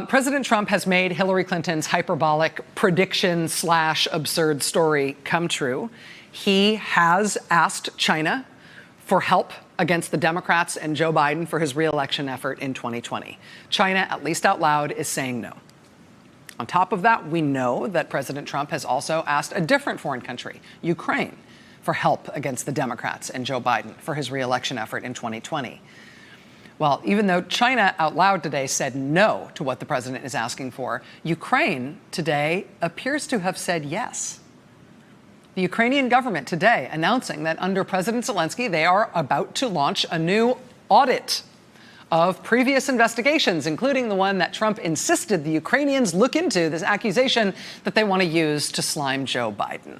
President Trump has made Hillary Clinton's hyperbolic prediction/absurd story come true. He has asked China for help against the Democrats and Joe Biden for his re-election effort in 2020. China, at least out loud, is saying no. On top of that, we know that President Trump has also asked a different foreign country, Ukraine, for help against the Democrats and Joe Biden for his re-election effort in 2020. Well, even though China out loud today said no to what the president is asking for, Ukraine today appears to have said yes. The Ukrainian government today announcing that under President Zelensky, they are about to launch a new audit of previous investigations, including the one that Trump insisted the Ukrainians look into, this accusation that they want to use to slime Joe Biden.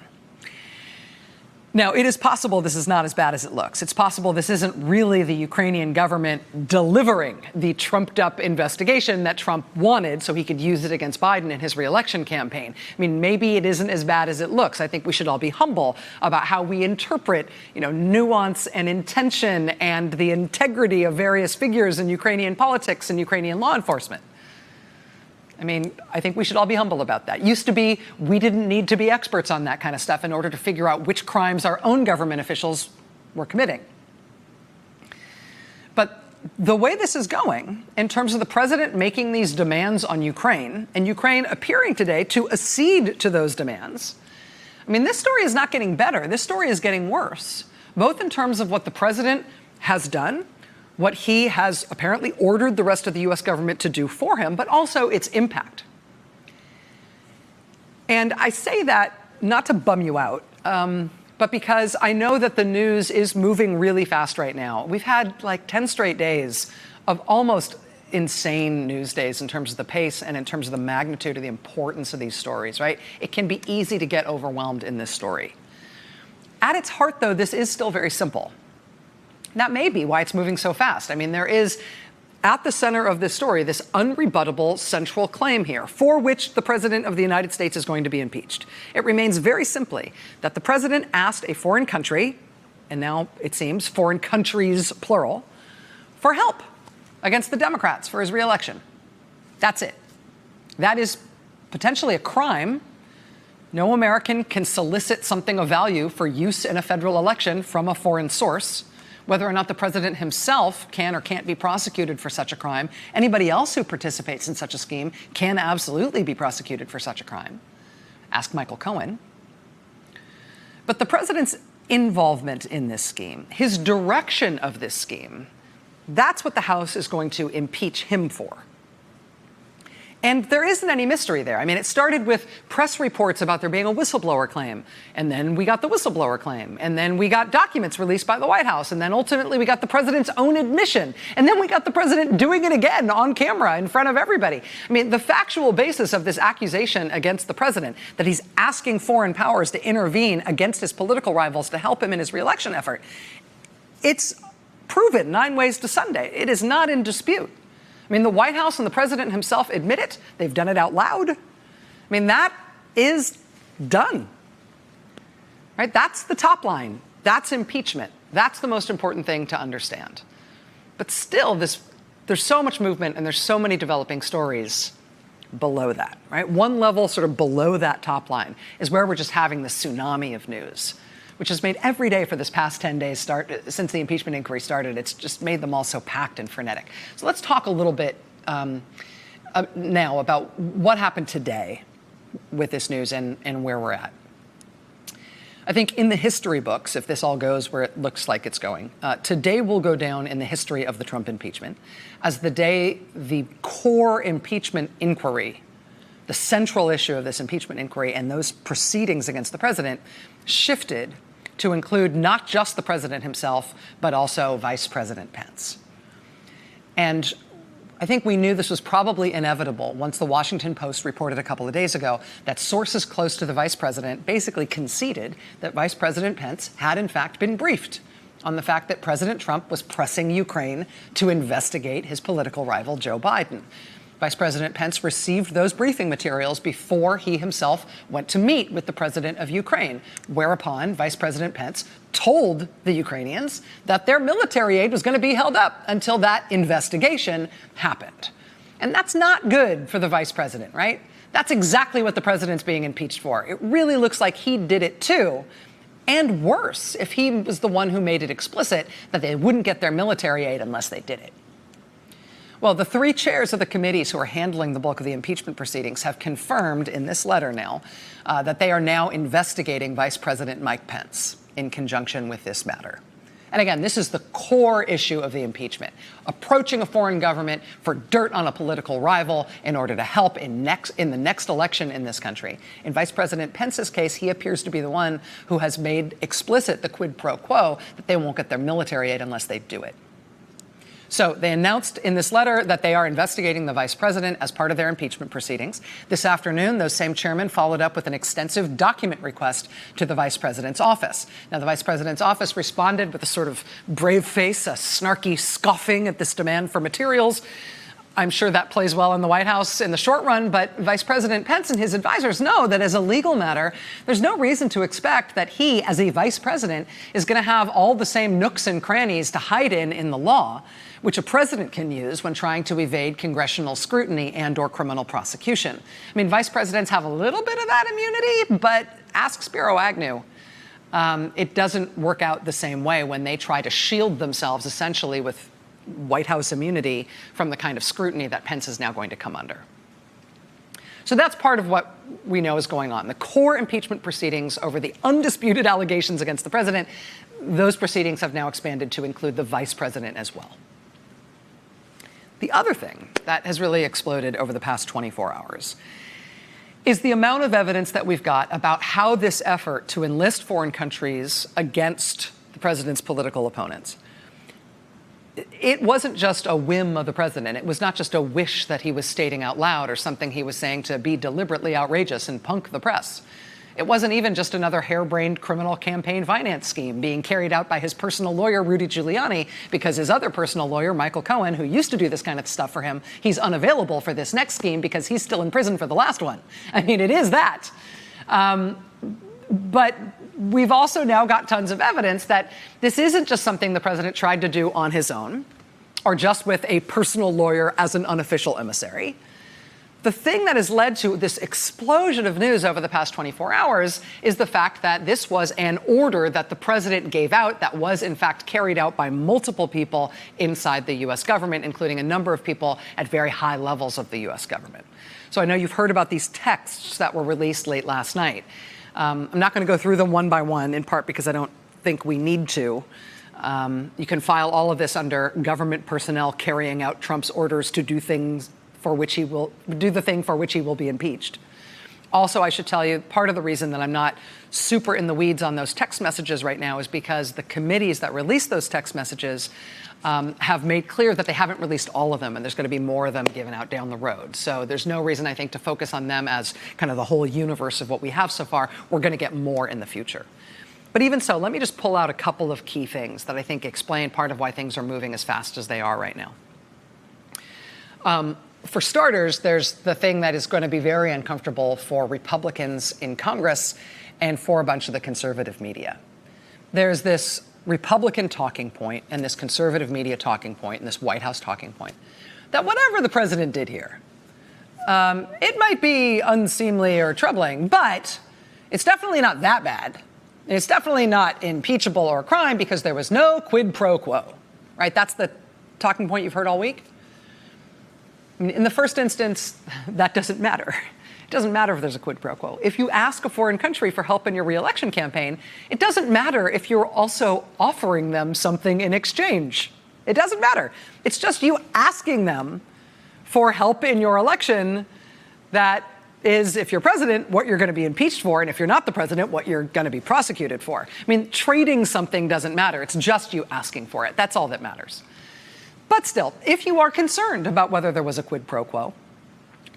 Now, it is possible this is not as bad as it looks. It's possible this isn't really the Ukrainian government delivering the trumped-up investigation that Trump wanted so he could use it against Biden in his re-election campaign. I mean, maybe it isn't as bad as it looks. I think we should all be humble about how we interpret, nuance and intention and the integrity of various figures in Ukrainian politics and Ukrainian law enforcement. I mean, I think we should all be humble about that. Used to be, we didn't need to be experts on that kind of stuff in order to figure out which crimes our own government officials were committing. But the way this is going, in terms of the president making these demands on Ukraine, and Ukraine appearing today to accede to those demands, I mean, this story is not getting better. This story is getting worse, both in terms of what the president has done, what he has apparently ordered the rest of the U.S. government to do for him, but also its impact. And I say that not to bum you out, but because I know that the news is moving really fast right now. We've had like 10 straight days of almost insane news days in terms of the pace and in terms of the magnitude of the importance of these stories, right? It can be easy to get overwhelmed in this story. At its heart, though, this is still very simple. That may be why it's moving so fast. I mean, there is, at the center of this story, this unrebuttable central claim here, for which the president of the United States is going to be impeached. It remains very simply that the president asked a foreign country, and now it seems foreign countries, plural, for help against the Democrats for his re-election. That's it. That is potentially a crime. No American can solicit something of value for use in a federal election from a foreign source. Whether or not the president himself can or can't be prosecuted for such a crime, anybody else who participates in such a scheme can absolutely be prosecuted for such a crime. Ask Michael Cohen. But the president's involvement in this scheme, his direction of this scheme, that's what the House is going to impeach him for. And there isn't any mystery there. I mean, it started with press reports about there being a whistleblower claim. And then we got the whistleblower claim. And then we got documents released by the White House. And then ultimately we got the president's own admission. And then we got the president doing it again on camera in front of everybody. I mean, the factual basis of this accusation against the president, that he's asking foreign powers to intervene against his political rivals to help him in his re-election effort, it's proven 9 ways to Sunday. It is not in dispute. I mean, the White House and the president himself admit it. They've done it out loud. I mean, that is done. Right? That's the top line. That's impeachment. That's the most important thing to understand. But still, there's so much movement and there's so many developing stories below that, right? One level sort of below that top line is where we're just having this tsunami of news, which has made every day for this past 10 days since the impeachment inquiry started. It's just made them all so packed and frenetic. So let's talk a little bit now about what happened today with this news and where we're at. I think in the history books, if this all goes where it looks like it's going, today will go down in the history of the Trump impeachment as the day the core impeachment inquiry, the central issue of this impeachment inquiry and those proceedings against the president shifted to include not just the president himself, but also Vice President Pence. And I think we knew this was probably inevitable once the Washington Post reported a couple of days ago that sources close to the vice president basically conceded that Vice President Pence had in fact been briefed on the fact that President Trump was pressing Ukraine to investigate his political rival, Joe Biden. Vice President Pence received those briefing materials before he himself went to meet with the president of Ukraine, whereupon Vice President Pence told the Ukrainians that their military aid was going to be held up until that investigation happened. And that's not good for the vice president, right? That's exactly what the president's being impeached for. It really looks like he did it too. And worse, if he was the one who made it explicit that they wouldn't get their military aid unless they did it. Well, the three chairs of the committees who are handling the bulk of the impeachment proceedings have confirmed in this letter now that they are now investigating Vice President Mike Pence in conjunction with this matter. And again, this is the core issue of the impeachment, approaching a foreign government for dirt on a political rival in order to help in the next election in this country. In Vice President Pence's case, he appears to be the one who has made explicit the quid pro quo that they won't get their military aid unless they do it. So they announced in this letter that they are investigating the vice president as part of their impeachment proceedings. This afternoon, those same chairmen followed up with an extensive document request to the vice president's office. Now, the vice president's office responded with a sort of brave face, a snarky scoffing at this demand for materials. I'm sure that plays well in the White House in the short run, but Vice President Pence and his advisors know that as a legal matter, there's no reason to expect that he, as a vice president, is going to have all the same nooks and crannies to hide in the law, which a president can use when trying to evade congressional scrutiny and or criminal prosecution. I mean, vice presidents have a little bit of that immunity, but ask Spiro Agnew. It doesn't work out the same way when they try to shield themselves essentially with White House immunity from the kind of scrutiny that Pence is now going to come under. So that's part of what we know is going on. The core impeachment proceedings over the undisputed allegations against the president, those proceedings have now expanded to include the vice president as well. The other thing that has really exploded over the past 24 hours is the amount of evidence that we've got about how this effort to enlist foreign countries against the president's political opponents, it wasn't just a whim of the president. It was not just a wish that he was stating out loud or something he was saying to be deliberately outrageous and punk the press. It wasn't even just another harebrained criminal campaign finance scheme being carried out by his personal lawyer, Rudy Giuliani, because his other personal lawyer, Michael Cohen, who used to do this kind of stuff for him, he's unavailable for this next scheme because he's still in prison for the last one. I mean, it is that. But we've also now got tons of evidence that this isn't just something the president tried to do on his own or just with a personal lawyer as an unofficial emissary. The thing that has led to this explosion of news over the past 24 hours is the fact that this was an order that the president gave out that was, in fact, carried out by multiple people inside the U.S. government, including a number of people at very high levels of the U.S. government. So I know you've heard about these texts that were released late last night. I'm not going to go through them one by one, in part because I don't think we need to. You can file all of this under government personnel carrying out Trump's orders to do things for which he will do the thing for which he will be impeached. Also, I should tell you, part of the reason that I'm not super in the weeds on those text messages right now is because the committees that released those text messages have made clear that they haven't released all of them, and there's going to be more of them given out down the road. So there's no reason, I think, to focus on them as kind of the whole universe of what we have so far. We're going to get more in the future. But even so, let me just pull out a couple of key things that I think explain part of why things are moving as fast as they are right now. For starters, there's the thing that is going to be very uncomfortable for Republicans in Congress and for a bunch of the conservative media. There's this Republican talking point and this conservative media talking point and this White House talking point that whatever the president did here, it might be unseemly or troubling, but it's definitely not that bad. It's definitely not impeachable or a crime because there was no quid pro quo, right? That's the talking point you've heard all week. I mean, in the first instance, that doesn't matter. It doesn't matter if there's a quid pro quo. If you ask a foreign country for help in your re-election campaign, it doesn't matter if you're also offering them something in exchange. It doesn't matter. It's just you asking them for help in your election that is, if you're president, what you're going to be impeached for, and if you're not the president, what you're going to be prosecuted for. I mean, trading something doesn't matter. It's just you asking for it. That's all that matters. But still, if you are concerned about whether there was a quid pro quo,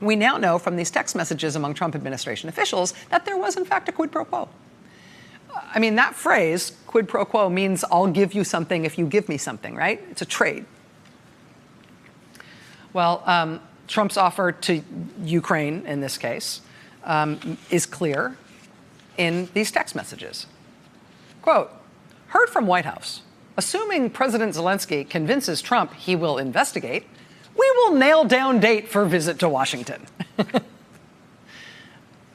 we now know from these text messages among Trump administration officials that there was, in fact, a quid pro quo. I mean, that phrase, quid pro quo, means I'll give you something if you give me something, right? It's a trade. Well, Trump's offer to Ukraine, in this case, is clear in these text messages. Quote, heard from White House. Assuming President Zelensky convinces Trump he will investigate, We will nail down date for visit to Washington.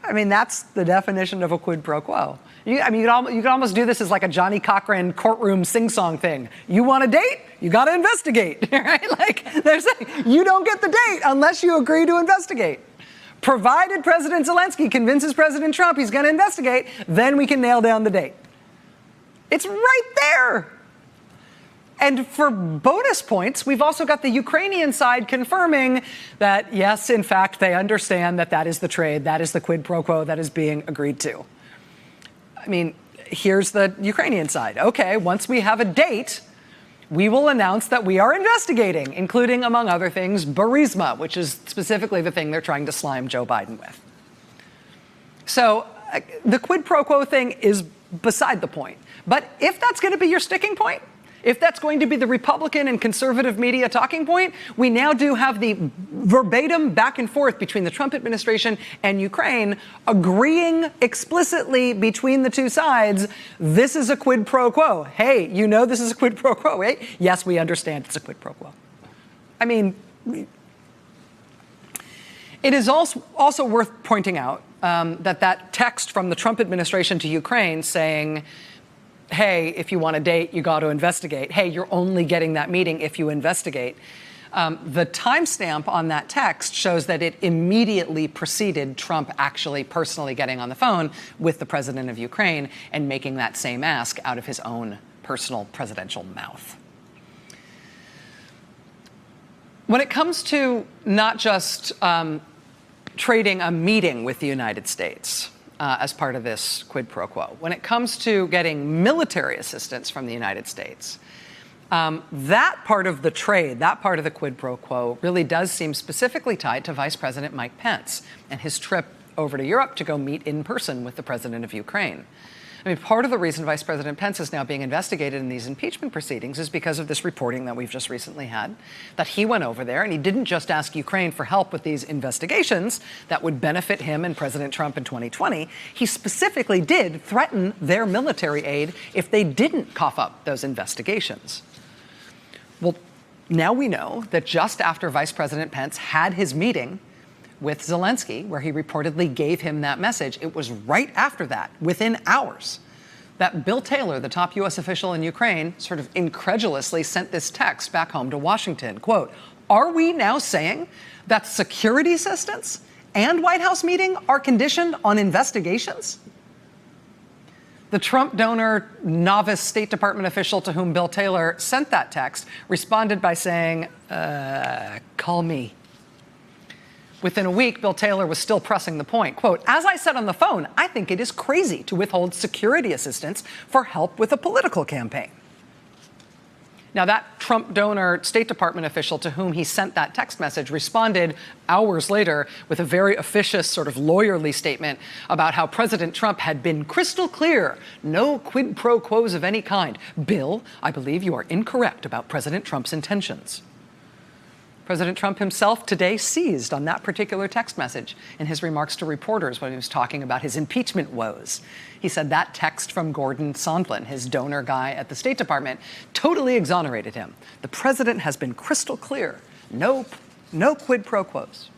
I mean, that's the definition of a quid pro quo. You could almost do this as like a Johnny Cochran courtroom sing-song thing. You want a date? You got to investigate, right? Like, you don't get the date unless you agree to investigate. Provided President Zelensky convinces President Trump he's going to investigate, then we can nail down the date. It's right there. And for bonus points, we've also got the Ukrainian side confirming that, yes, in fact, they understand that that is the trade, that is the quid pro quo that is being agreed to. I mean, here's the Ukrainian side. Okay, once we have a date, we will announce that we are investigating, including, among other things, Burisma, which is specifically the thing they're trying to slime Joe Biden with. So the quid pro quo thing is beside the point. But if that's going to be your sticking point, if that's going to be the Republican and conservative media talking point, we now do have the verbatim back and forth between the Trump administration and Ukraine agreeing explicitly between the two sides, this is a quid pro quo. Hey, you know this is a quid pro quo, right? Yes, we understand it's a quid pro quo. I mean, it is also worth pointing out that text from the Trump administration to Ukraine saying, hey, if you want a date, you got to investigate. Hey, you're only getting that meeting if you investigate. The timestamp on that text shows that it immediately preceded Trump actually personally getting on the phone with the president of Ukraine and making that same ask out of his own personal presidential mouth. When it comes to not just trading a meeting with the United States, as part of this quid pro quo. When it comes to getting military assistance from the United States, that part of the trade, that part of the quid pro quo really does seem specifically tied to Vice President Mike Pence and his trip over to Europe to go meet in person with the president of Ukraine. I mean, part of the reason Vice President Pence is now being investigated in these impeachment proceedings is because of this reporting that we've just recently had, that he went over there and he didn't just ask Ukraine for help with these investigations that would benefit him and President Trump in 2020. He specifically did threaten their military aid if they didn't cough up those investigations. Well, now we know that just after Vice President Pence had his meeting with Zelensky, where he reportedly gave him that message, it was right after that, within hours, that Bill Taylor, the top U.S. official in Ukraine, sort of incredulously sent this text back home to Washington. Quote, are we now saying that security assistance and White House meeting are conditioned on investigations? The Trump donor, novice State Department official to whom Bill Taylor sent that text responded by saying, call me. Within a week, Bill Taylor was still pressing the point. Quote, as I said on the phone, I think it is crazy to withhold security assistance for help with a political campaign. Now, that Trump donor State Department official to whom he sent that text message responded hours later with a very officious sort of lawyerly statement about how President Trump had been crystal clear, no quid pro quos of any kind. Bill, I believe you are incorrect about President Trump's intentions. President Trump himself today seized on that particular text message in his remarks to reporters when he was talking about his impeachment woes. He said that text from Gordon Sondland, his donor guy at the State Department, totally exonerated him. The president has been crystal clear. No quid pro quos.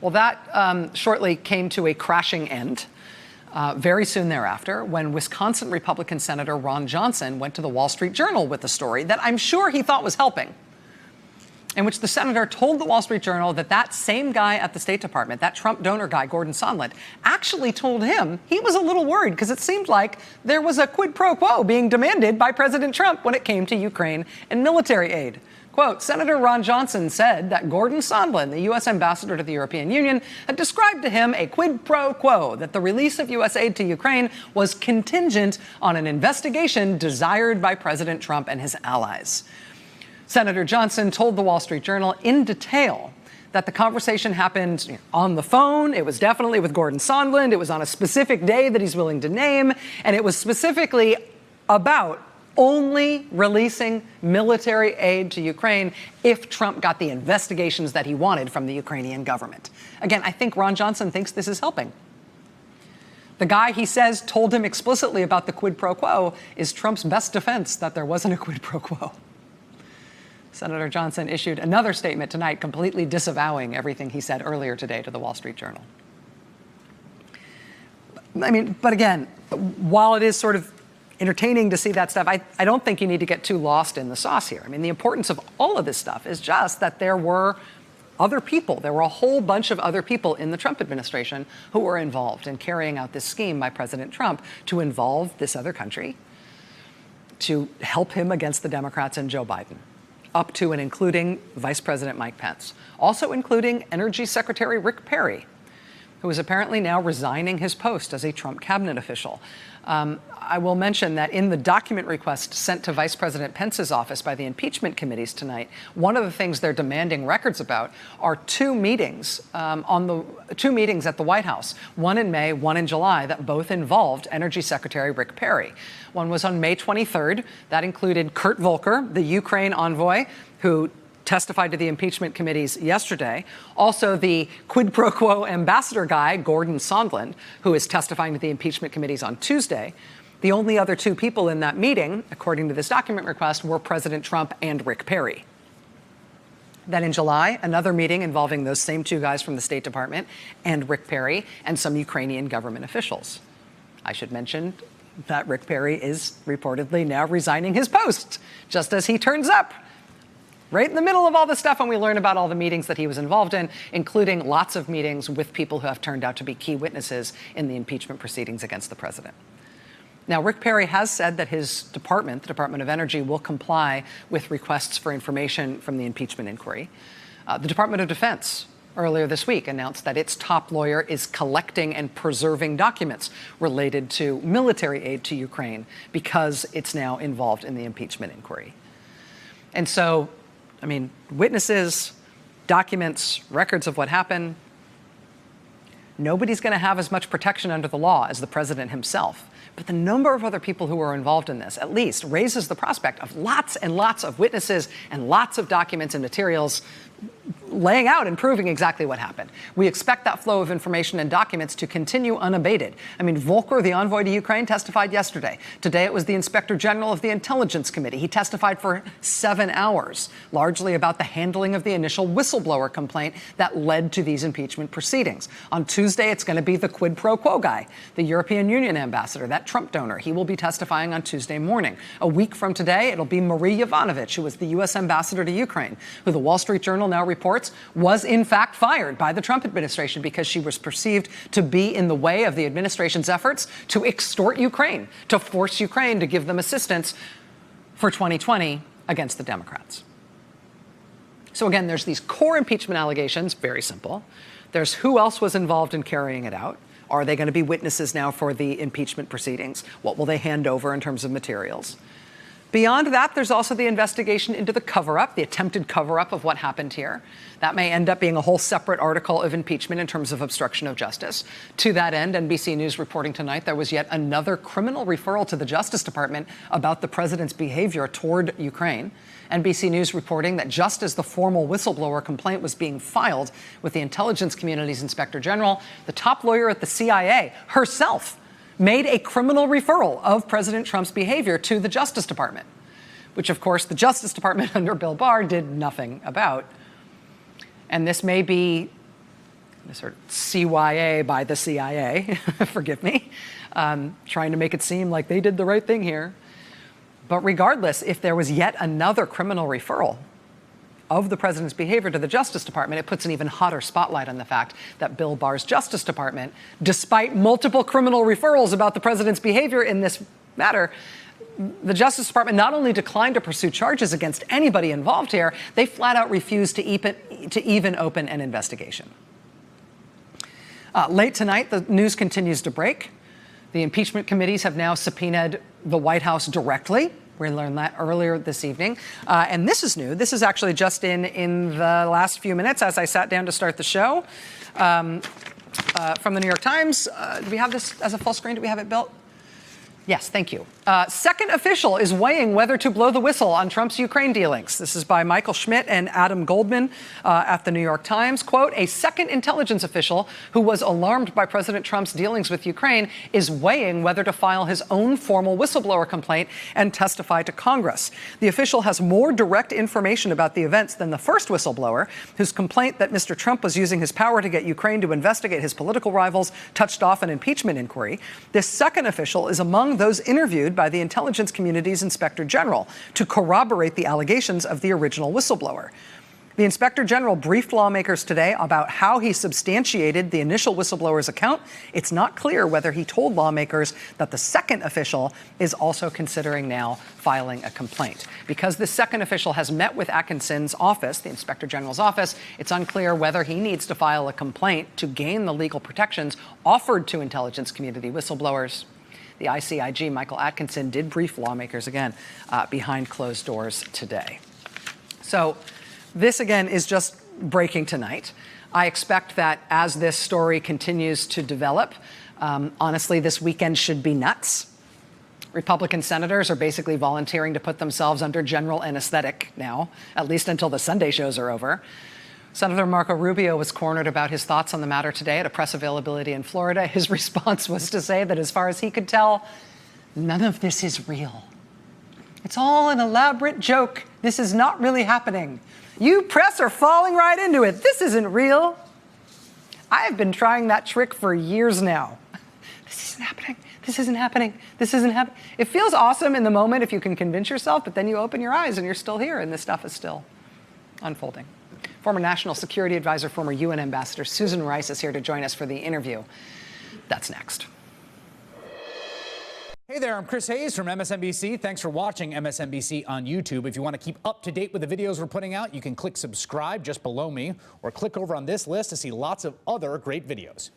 Well, that shortly came to a crashing end. Very soon thereafter, when Wisconsin Republican Senator Ron Johnson went to the Wall Street Journal with a story that I'm sure he thought was helping, in which the senator told the Wall Street Journal that that same guy at the State Department, that Trump donor guy, Gordon Sondland, actually told him he was a little worried because it seemed like there was a quid pro quo being demanded by President Trump when it came to Ukraine and military aid. Quote, Senator Ron Johnson said that Gordon Sondland, the U.S. ambassador to the European Union, had described to him a quid pro quo, that the release of U.S. aid to Ukraine was contingent on an investigation desired by President Trump and his allies. Senator Johnson told the Wall Street Journal in detail that the conversation happened on the phone. It was definitely with Gordon Sondland. It was on a specific day that he's willing to name. And it was specifically about only releasing military aid to Ukraine if Trump got the investigations that he wanted from the Ukrainian government. Again, I think Ron Johnson thinks this is helping. The guy he says told him explicitly about the quid pro quo is Trump's best defense that there wasn't a quid pro quo. Senator Johnson issued another statement tonight completely disavowing everything he said earlier today to the Wall Street Journal. I mean, but again, while it is sort of entertaining to see that stuff, I don't think you need to get too lost in the sauce here. I mean, the importance of all of this stuff is just that there were other people. There were a whole bunch of other people in the Trump administration who were involved in carrying out this scheme by President Trump to involve this other country to help him against the Democrats and Joe Biden, up to and including Vice President Mike Pence, also including Energy Secretary Rick Perry, who is apparently now resigning his post as a Trump cabinet official. I will mention that in the document request sent to Vice President Pence's office by the impeachment committees tonight, one of the things they're demanding records about are two meetings at the White House, one in May, one in July, that both involved Energy Secretary Rick Perry. One was on May 23rd. That included Kurt Volker, the Ukraine envoy, who testified to the impeachment committees yesterday. Also, the quid pro quo ambassador guy, Gordon Sondland, who is testifying to the impeachment committees on Tuesday. The only other two people in that meeting, according to this document request, were President Trump and Rick Perry. Then in July, another meeting involving those same two guys from the State Department and Rick Perry and some Ukrainian government officials. I should mention that Rick Perry is reportedly now resigning his post, just as he turns up right in the middle of all this stuff, and we learn about all the meetings that he was involved in, including lots of meetings with people who have turned out to be key witnesses in the impeachment proceedings against the president. Now, Rick Perry has said that his department, the Department of Energy, will comply with requests for information from the impeachment inquiry. The Department of Defense earlier this week announced that its top lawyer is collecting and preserving documents related to military aid to Ukraine because it's now involved in the impeachment inquiry. And so, I mean, witnesses, documents, records of what happened, nobody's going to have as much protection under the law as the president himself. But the number of other people who are involved in this, at least, raises the prospect of lots and lots of witnesses and lots of documents and materials laying out and proving exactly what happened. We expect that flow of information and documents to continue unabated. I mean, Volker, the envoy to Ukraine, testified yesterday. Today it was the Inspector General of the Intelligence Committee. He testified for 7 hours, largely about the handling of the initial whistleblower complaint that led to these impeachment proceedings. On Tuesday, it's going to be the quid pro quo guy, the European Union ambassador, that Trump donor. He will be testifying on Tuesday morning. A week from today, it'll be Marie Yovanovitch, who was the U.S. ambassador to Ukraine, who the Wall Street Journal now reports was in fact fired by the Trump administration because she was perceived to be in the way of the administration's efforts to extort Ukraine, to force Ukraine to give them assistance for 2020 against the Democrats. So again, there's these core impeachment allegations, very simple. There's who else was involved in carrying it out. Are they going to be witnesses now for the impeachment proceedings? What will they hand over in terms of materials? Beyond that, there's also the investigation into the cover-up, the attempted cover-up of what happened here. That may end up being a whole separate article of impeachment in terms of obstruction of justice. To that end, NBC News reporting tonight there was yet another criminal referral to the Justice Department about the president's behavior toward Ukraine. NBC News reporting that just as the formal whistleblower complaint was being filed with the intelligence community's inspector general, the top lawyer at the CIA herself made a criminal referral of President Trump's behavior to the Justice Department, which, of course, the Justice Department under Bill Barr did nothing about. And this may be a sort of CYA by the CIA, forgive me, trying to make it seem like they did the right thing here. But regardless, if there was yet another criminal referral of the president's behavior to the Justice Department, it puts an even hotter spotlight on the fact that Bill Barr's Justice Department, despite multiple criminal referrals about the president's behavior in this matter, the Justice Department not only declined to pursue charges against anybody involved here, they flat out refused to even open an investigation. Late tonight, the news continues to break. The impeachment committees have now subpoenaed the White House directly. We learned that earlier this evening. And this is new. This is actually just in the last few minutes as I sat down to start the show. From the New York Times. Do we have this as a full screen? Do we have it built? Yes, thank you. Second official is weighing whether to blow the whistle on Trump's Ukraine dealings. This is by Michael Schmidt and Adam Goldman at the New York Times. Quote, a second intelligence official who was alarmed by President Trump's dealings with Ukraine is weighing whether to file his own formal whistleblower complaint and testify to Congress. The official has more direct information about the events than the first whistleblower, whose complaint that Mr. Trump was using his power to get Ukraine to investigate his political rivals touched off an impeachment inquiry. This second official is among those interviewed by the intelligence community's inspector general to corroborate the allegations of the original whistleblower. The inspector general briefed lawmakers today about how he substantiated the initial whistleblower's account. It's not clear whether he told lawmakers that the second official is also considering now filing a complaint. Because the second official has met with Atkinson's office, the inspector general's office, it's unclear whether he needs to file a complaint to gain the legal protections offered to intelligence community whistleblowers. The ICIG, Michael Atkinson, did brief lawmakers again behind closed doors today. So this, again, is just breaking tonight. I expect that as this story continues to develop, honestly, this weekend should be nuts. Republican senators are basically volunteering to put themselves under general anesthetic now, at least until the Sunday shows are over. Senator Marco Rubio was cornered about his thoughts on the matter today at a press availability in Florida. His response was to say that as far as he could tell, none of this is real. It's all an elaborate joke. This is not really happening. You press are falling right into it. This isn't real. I have been trying that trick for years now. This isn't happening. This isn't happening. This isn't happening. It feels awesome in the moment if you can convince yourself, but then you open your eyes and you're still here and this stuff is still unfolding. Former National Security Advisor, former UN Ambassador Susan Rice is here to join us for the interview. That's next. Hey there, I'm Chris Hayes from MSNBC. Thanks for watching MSNBC on YouTube. If you want to keep up to date with the videos we're putting out, you can click subscribe just below me or click over on this list to see lots of other great videos.